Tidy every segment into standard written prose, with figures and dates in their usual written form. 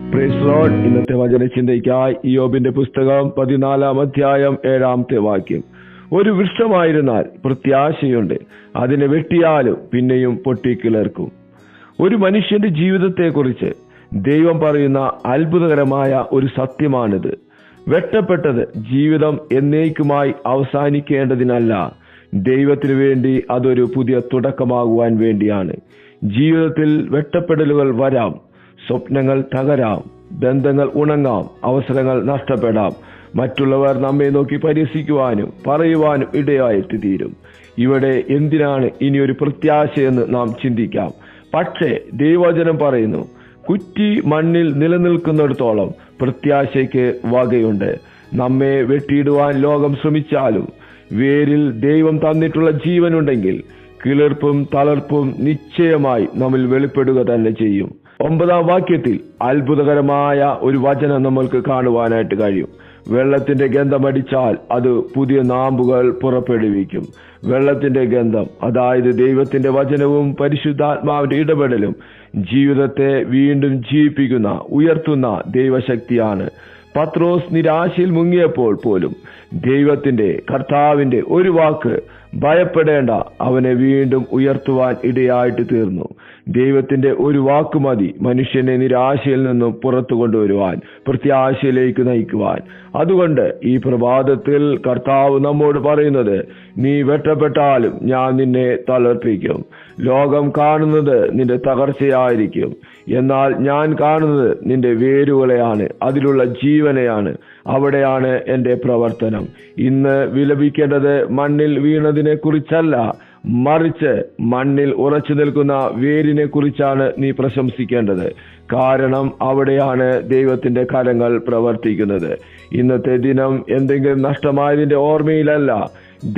Praise Lord. ഇന്നത്തെ വചനചിന്തയ്ക്കായി ഇയ്യോബിന്റെ പുസ്തകം 14 അധ്യായം 7 വാക്യം. ഒരു വൃക്ഷമായിരുന്നാൽ പ്രത്യാശയുണ്ട്, അതിനെ വെട്ടിയാലും പിന്നെയും പൊട്ടിക്കിളർക്കും. ഒരു മനുഷ്യന്റെ ജീവിതത്തെക്കുറിച്ച് ദൈവം പറയുന്ന അത്ഭുതകരമായ ഒരു സത്യമാണിത്. വെട്ടപ്പെട്ടത് ജീവിതം എന്നേക്കുമായി അവസാനിക്കേണ്ടതിനല്ല, ദൈവത്തിനു വേണ്ടി അതൊരു പുതിയ തുടക്കമാകുവാൻ വേണ്ടിയാണ്. ജീവിതത്തിൽ വെട്ടപ്പെടലുകൾ വരാം, സ്വപ്നങ്ങൾ തകരാം, ബന്ധങ്ങൾ ഉണങ്ങാം, അവസരങ്ങൾ നഷ്ടപ്പെടാം, മറ്റുള്ളവർ നമ്മെ നോക്കി പരിഹസിക്കുവാനും പറയുവാനും ഇടയായിട്ട് തീരും. ഇവിടെ എന്തിനാണ് ഇനിയൊരു പ്രത്യാശയെന്ന് നാം ചിന്തിക്കാം. പക്ഷേ ദൈവവചനം പറയുന്നു, കുറ്റി മണ്ണിൽ നിലനിൽക്കുന്നിടത്തോളം പ്രത്യാശയ്ക്ക് വകയുണ്ട്. നമ്മെ വെട്ടിയിടുവാൻ ലോകം ശ്രമിച്ചാലും വേരിൽ ദൈവം തന്നിട്ടുള്ള ജീവനുണ്ടെങ്കിൽ കിളിർപ്പും തളർപ്പും നിശ്ചയമായി നമ്മിൽ വെളിപ്പെടുക തന്നെ ചെയ്യും. 9 വാക്യത്തിൽ അത്ഭുതകരമായ ഒരു വചനം നമ്മൾക്ക് കാണുവാനായിട്ട് കഴിയും. വെള്ളത്തിന്റെ ഗന്ധമടിച്ചാൽ അത് പുതിയ നാമ്പുകൾ പുറപ്പെടുവിക്കും. വെള്ളത്തിന്റെ ഗന്ധം, അതായത് ദൈവത്തിന്റെ വചനവും പരിശുദ്ധാത്മാവിന്റെ ഇടപെടലും ജീവിതത്തെ വീണ്ടും ജീവിപ്പിക്കുന്ന, ഉയർത്തുന്ന ദൈവശക്തിയാണ്. പത്രോസ് നിരാശയിൽ മുങ്ങിയപ്പോൾ പോലും ദൈവത്തിന്റെ, കർത്താവിന്റെ ഒരു വാക്ക്, ഭയപ്പെടേണ്ട, അവനെ വീണ്ടും ഉയർത്തുവാൻ ഇടയായിട്ട് തീർന്നു. ദൈവത്തിന്റെ ഒരു വാക്ക് മതി മനുഷ്യനെ നിരാശയിൽ നിന്നും പുറത്തു കൊണ്ടുവരുവാൻ, പ്രത്യാശയിലേക്ക് നയിക്കുവാൻ. അതുകൊണ്ട് ഈ പ്രഭാതത്തിൽ കർത്താവ് നമ്മോട് പറയുന്നത്, നീ വെട്ടപ്പെട്ടാലും ഞാൻ നിന്നെ തളർപ്പിക്കും. ലോകം കാണുന്നത് നിന്റെ തകർച്ചയായിരിക്കും, എന്നാൽ ഞാൻ കാണുന്നത് നിന്റെ വേരുകളെയാണ്, അതിലുള്ള ജീവനെയാണ്. അവിടെയാണ് എന്റെ പ്രവർത്തനം. ഇന്ന് വിലപിക്കേണ്ടത് മണ്ണിൽ വീണതിനെ കുറിച്ചല്ല, മറിച്ച് മണ്ണിൽ ഉറച്ചു നിൽക്കുന്ന വേരിനെ കുറിച്ചാണ് നീ പ്രശംസിക്കേണ്ടത്. കാരണം അവിടെയാണ് ദൈവത്തിന്റെ കരങ്ങൾ പ്രവർത്തിക്കുന്നത്. ഇന്നത്തെ ദിനം എന്തെങ്കിലും നഷ്ടമായതിന്റെ ഓർമ്മയിലല്ല,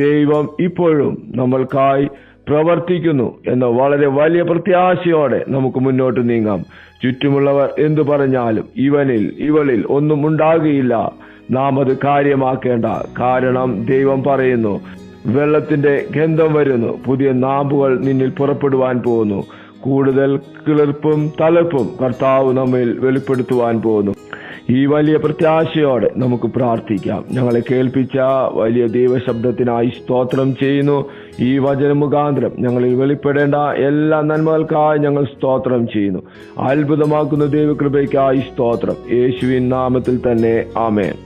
ദൈവം ഇപ്പോഴും നമ്മൾക്കായി പ്രവർത്തിക്കുന്നു എന്ന വളരെ വലിയ പ്രത്യാശയോടെ നമുക്ക് മുന്നോട്ട് നീങ്ങാം. ചുറ്റുമുള്ളവർ എന്തു പറഞ്ഞാലും ഇവളിൽ ഒന്നും ഉണ്ടാകുകയില്ല, നാം അത് കാര്യമാക്കേണ്ട. കാരണം ദൈവം പറയുന്നു, വെള്ളത്തിന്റെ ഗന്ധം വരുന്നു, പുതിയ നാമ്പുകൾ നിന്നിൽ പുറപ്പെടുവാൻ പോകുന്നു, കൂടുതൽ കിളിർപ്പും തളർപ്പും കർത്താവ് നമ്മിൽ വെളിപ്പെടുത്തുവാൻ പോകുന്നു. ഈ വലിയ പ്രത്യാശയോടെ നമുക്ക് പ്രാർത്ഥിക്കാം. ഞങ്ങളെ കേൾപ്പിച്ച വലിയ ദൈവശബ്ദത്തിനായി സ്തോത്രം ചെയ്യുന്നു. ഈ വചന മുഖാന്തരം ഞങ്ങളിൽ വെളിപ്പെടേണ്ട എല്ലാ നന്മകൾക്കായി ഞങ്ങൾ സ്തോത്രം ചെയ്യുന്നു. അത്ഭുതമാക്കുന്ന ദൈവകൃപയ്ക്കായി സ്തോത്രം. യേശുവിൻ നാമത്തിൽ തന്നെ ആമേൻ.